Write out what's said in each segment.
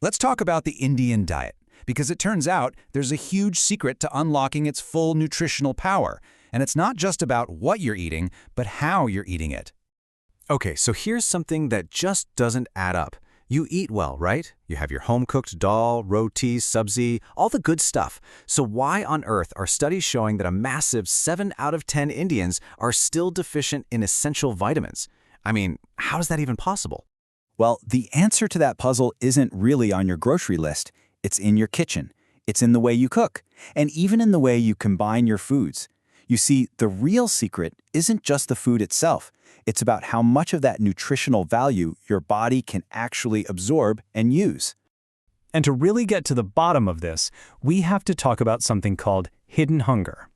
Let's talk about the Indian diet, because it turns out there's a huge secret to unlocking its full nutritional power, and it's not just about what you're eating, but how you're eating it. Okay, so here's something that just doesn't add up. You eat well, right? You have your home-cooked dal, roti, sabzi, all the good stuff. So why on earth are studies showing that a massive 7 out of 10 Indians are still deficient in essential vitamins? I mean, how is that even possible? Well, the answer to that puzzle isn't really on your grocery list. It's in your kitchen. It's in the way you cook, and even in the way you combine your foods. You see, the real secret isn't just the food itself. It's about how much of that nutritional value your body can actually absorb and use. And to really get to the bottom of this, we have to talk about something called hidden hunger.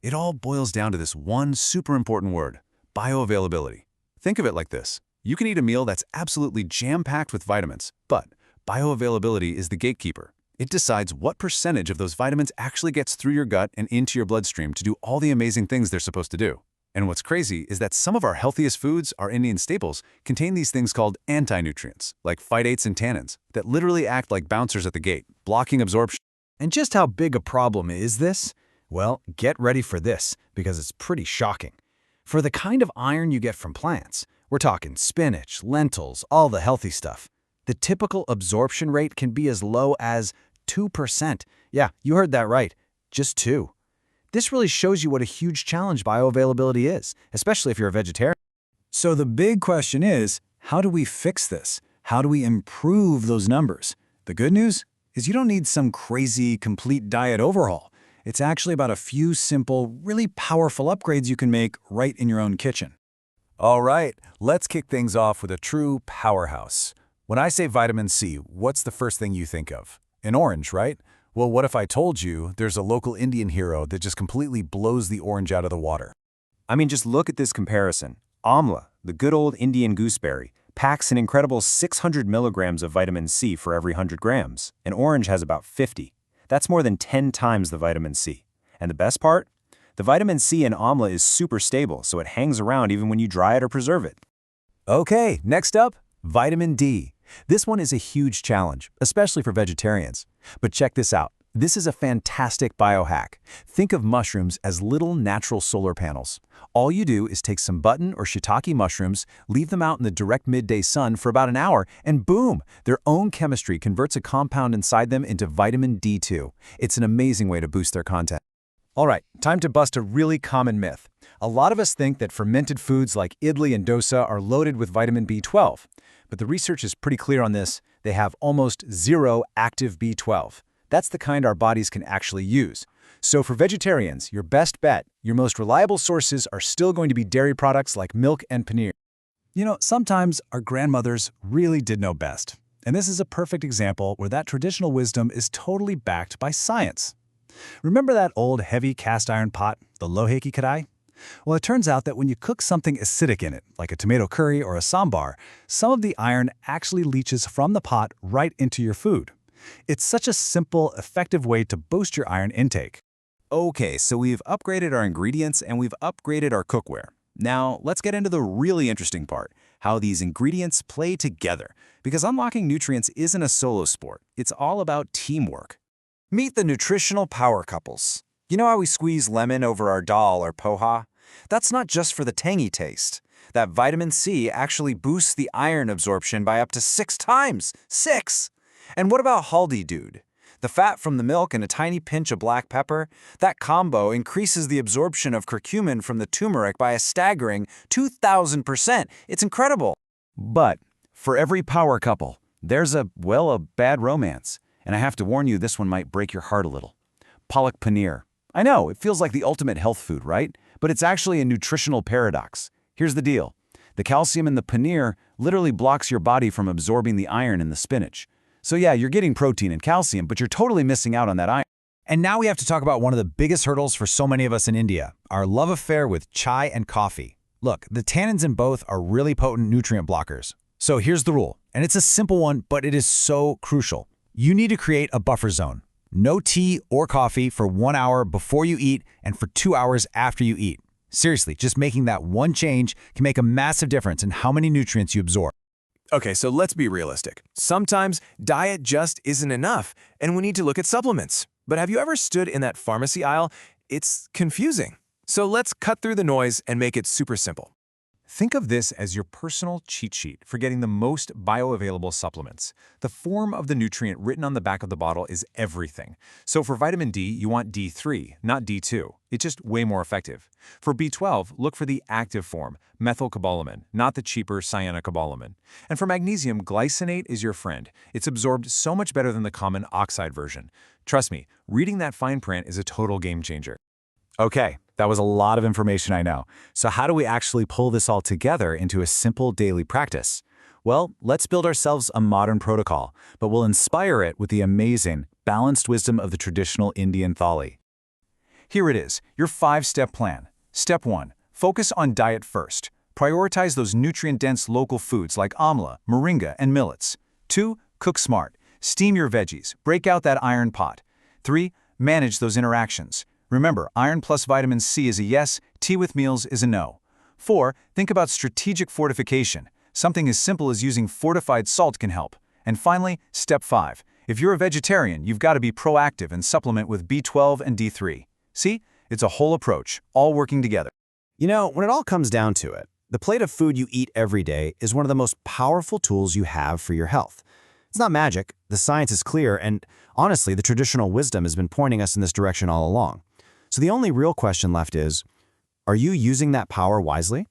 It all boils down to this one super important word: bioavailability. Think of it like this. You can eat a meal that's absolutely jam-packed with vitamins, but bioavailability is the gatekeeper. It decides what percentage of those vitamins actually gets through your gut and into your bloodstream to do all the amazing things they're supposed to do. And what's crazy is that some of our healthiest foods, our Indian staples, contain these things called anti-nutrients, like phytates and tannins, that literally act like bouncers at the gate, blocking absorption. And just how big a problem is this? Well, get ready for this, because it's pretty shocking. For the kind of iron you get from plants, we're talking spinach, lentils, all the healthy stuff, the typical absorption rate can be as low as 2%. Yeah, you heard that right, just 2. This really shows you what a huge challenge bioavailability is, especially if you're a vegetarian. So the big question is, how do we fix this? How do we improve those numbers? The good news is you don't need some crazy, complete diet overhaul. It's actually about a few simple, really powerful upgrades you can make right in your own kitchen. All right, let's kick things off with a true powerhouse. When I say vitamin C, what's the first thing you think of? An orange, right? Well, what if I told you there's a local Indian hero that just completely blows the orange out of the water? I mean, just look at this comparison. Amla, the good old Indian gooseberry, packs an incredible 600 milligrams of vitamin C for every 100 grams. An orange has about 50. That's more than 10 times the vitamin C. And the best part? The vitamin C in amla is super stable, so it hangs around even when you dry it or preserve it. Okay, next up, vitamin D. This one is a huge challenge, especially for vegetarians. But check this out. This is a fantastic biohack. Think of mushrooms as little natural solar panels. All you do is take some button or shiitake mushrooms, leave them out in the direct midday sun for about an hour, and boom, their own chemistry converts a compound inside them into vitamin D2. It's an amazing way to boost their content. All right, time to bust a really common myth. A lot of us think that fermented foods like idli and dosa are loaded with vitamin B12. But the research is pretty clear on this. They have almost zero active B12. That's the kind our bodies can actually use. So for vegetarians, your best bet, your most reliable sources are still going to be dairy products like milk and paneer. You know, sometimes our grandmothers really did know best. And this is a perfect example where that traditional wisdom is totally backed by science. Remember that old heavy cast iron pot, the lohe ki kadai? Well, it turns out that when you cook something acidic in it, like a tomato curry or a sambar, some of the iron actually leaches from the pot right into your food. It's such a simple, effective way to boost your iron intake. Okay, so we've upgraded our ingredients and we've upgraded our cookware. Now, let's get into the really interesting part, how these ingredients play together. Because unlocking nutrients isn't a solo sport. It's all about teamwork. Meet the nutritional power couples. You know how we squeeze lemon over our dal or poha? That's not just for the tangy taste. That vitamin C actually boosts the iron absorption by up to 6 times. 6! And what about haldi dude? The fat from the milk and a tiny pinch of black pepper? That combo increases the absorption of curcumin from the turmeric by a staggering 2,000%. It's incredible. But for every power couple, there's a bad romance. And I have to warn you, this one might break your heart a little. Palak paneer. I know, it feels like the ultimate health food, right? But it's actually a nutritional paradox. Here's the deal. The calcium in the paneer literally blocks your body from absorbing the iron in the spinach. So yeah, you're getting protein and calcium, but you're totally missing out on that iron. And now we have to talk about one of the biggest hurdles for so many of us in India, our love affair with chai and coffee. Look, the tannins in both are really potent nutrient blockers. So here's the rule, and it's a simple one, but it is so crucial. You need to create a buffer zone. No tea or coffee for 1 hour before you eat and for 2 hours after you eat. Seriously, just making that one change can make a massive difference in how many nutrients you absorb. Okay, so let's be realistic. Sometimes diet just isn't enough, and we need to look at supplements. But have you ever stood in that pharmacy aisle? It's confusing. So let's cut through the noise and make it super simple. Think of this as your personal cheat sheet for getting the most bioavailable supplements. The form of the nutrient written on the back of the bottle is everything. So for vitamin D, you want D3, not D2. It's just way more effective. For B12, look for the active form, methylcobalamin, not the cheaper cyanocobalamin. And for magnesium, glycinate is your friend. It's absorbed so much better than the common oxide version. Trust me, reading that fine print is a total game changer. Okay, that was a lot of information, I know. So how do we actually pull this all together into a simple daily practice? Well, let's build ourselves a modern protocol, but we'll inspire it with the amazing, balanced wisdom of the traditional Indian thali. Here it is, your 5-step plan. Step 1. Focus on diet first. Prioritize those nutrient-dense local foods like amla, moringa, and millets. 2. Cook smart. Steam your veggies. Break out that iron pot. 3. Manage those interactions. Remember, iron plus vitamin C is a yes, tea with meals is a no. 4. Think about strategic fortification. Something as simple as using fortified salt can help. And finally, step 5. If you're a vegetarian, you've got to be proactive and supplement with B12 and D3. See? It's a whole approach, all working together. You know, when it all comes down to it, the plate of food you eat every day is one of the most powerful tools you have for your health. It's not magic, the science is clear, and honestly, the traditional wisdom has been pointing us in this direction all along. So the only real question left is, are you using that power wisely?